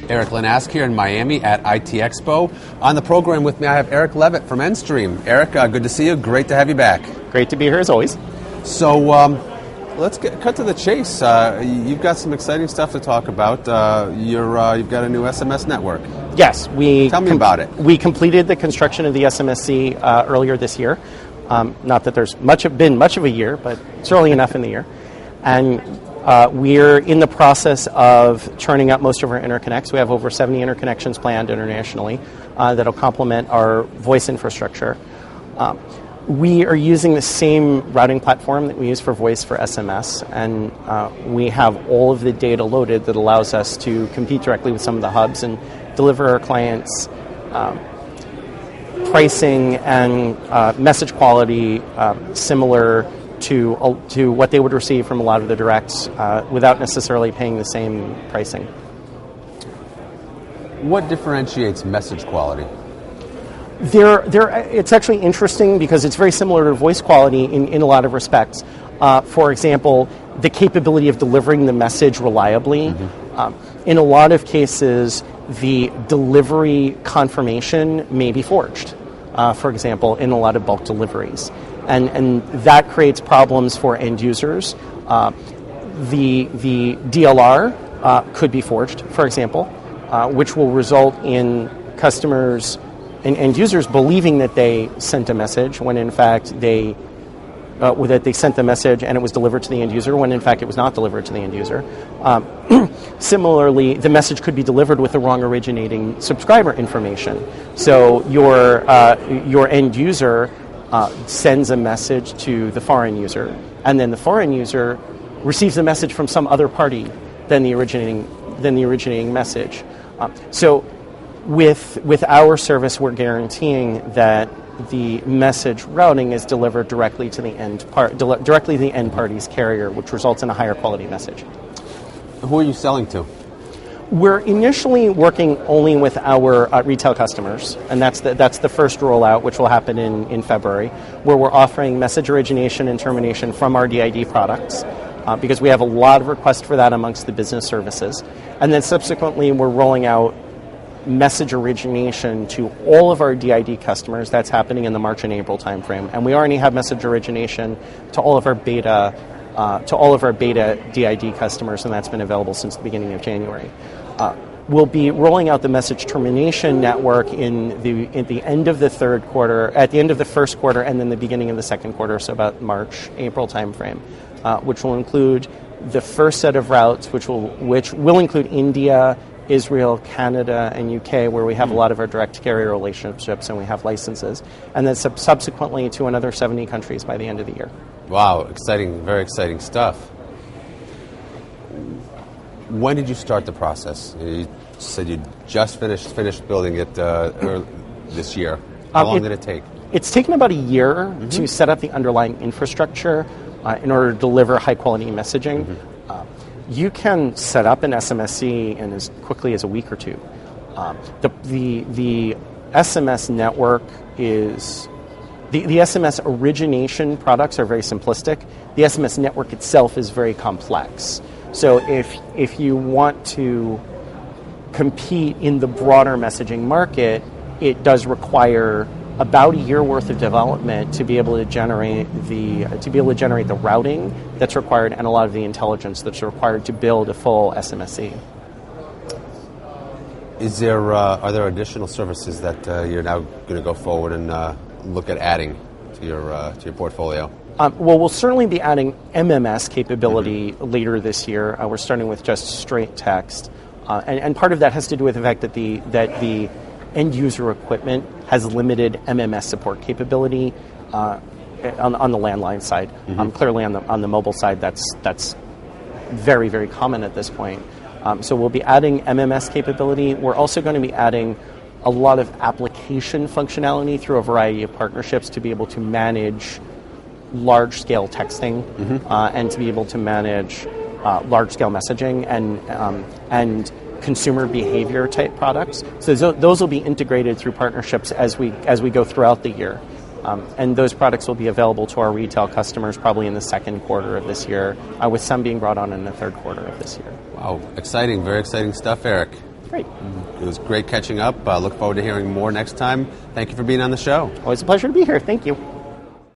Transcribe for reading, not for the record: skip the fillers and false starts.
Eric Linask here in Miami at ITEXPO. On the program with me, I have Eric Levitt from Endstream. Eric, good to see you. Great to have you back. Great to be here as always. So let's cut to the chase. You've got some exciting stuff to talk about. You've got a new SMS network. Yes, Tell me about it. We completed the construction of the SMSC earlier this year. Not that there's been much of a year, but it's early enough in the year. And we're in the process of turning up most of our interconnects. We have over 70 interconnections planned internationally that'll complement our voice infrastructure. We are using the same routing platform that we use for voice for SMS, and we have all of the data loaded that allows us to compete directly with some of the hubs and deliver our clients pricing and message quality similar to what they would receive from a lot of the directs without necessarily paying the same pricing. What differentiates message quality? It's actually interesting because it's very similar to voice quality in a lot of respects. For example, the capability of delivering the message reliably. Mm-hmm. In a lot of cases, the delivery confirmation may be forged, for example, in a lot of bulk deliveries. And that creates problems for end users. The DLR could be forged, for example, which will result in customers and end users believing that they sent a message when in fact that they sent the message and it was delivered to the end user when in fact it was not delivered to the end user. Similarly, the message could be delivered with the wrong originating subscriber information. So your end user sends a message to the foreign user, and then the foreign user receives the message from some other party than the originating message. So with our service, we're guaranteeing that the message routing is delivered directly to the end party's carrier, which results in a higher quality message. Who are you selling to? We're initially working only with our retail customers, and that's the first rollout, which will happen in February, where we're offering message origination and termination from our DID products, because we have a lot of requests for that amongst the business services. And then subsequently, we're rolling out message origination to all of our DID customers. That's happening in the March and April timeframe, and we already have message origination to all of our beta DID customers, and that's been available since the beginning of January. We'll be rolling out the message termination network at the end of the first quarter, and then the beginning of the second quarter, so about March, April timeframe, which will include the first set of routes, which will include India, Israel, Canada, and UK, where we have a lot of our direct carrier relationships and we have licenses, and then subsequently to another 70 countries by the end of the year. Wow, exciting, very exciting stuff. When did you start the process? You said you just finished building it this year. How long did it take? It's taken about a year to set up the underlying infrastructure in order to deliver high-quality messaging. Mm-hmm. You can set up an SMSC in as quickly as a week or two. The SMS network is... The SMS origination products are very simplistic. The SMS network itself is very complex. So if you want to compete in the broader messaging market, it does require about a year worth of development to be able to generate the routing that's required and a lot of the intelligence that's required to build a full SMSC. Are there additional services that you're now going to go forward and look at adding to your portfolio? Well, we'll certainly be adding MMS capability later this year. We're starting with just straight text, and part of that has to do with the fact that the end user equipment has limited MMS support capability on the landline side. Clearly, on the mobile side, that's very, very common at this point. So we'll be adding MMS capability. We're also going to be adding a lot of application functionality through a variety of partnerships to be able to manage large-scale texting and to be able to manage large-scale messaging and consumer behavior type products. So those will be integrated through partnerships as we go throughout the year. And those products will be available to our retail customers probably in the second quarter of this year, with some being brought on in the third quarter of this year. Wow, exciting, very exciting stuff, Eric. Great. It was great catching up. Look forward to hearing more next time. Thank you for being on the show. Always a pleasure to be here. Thank you.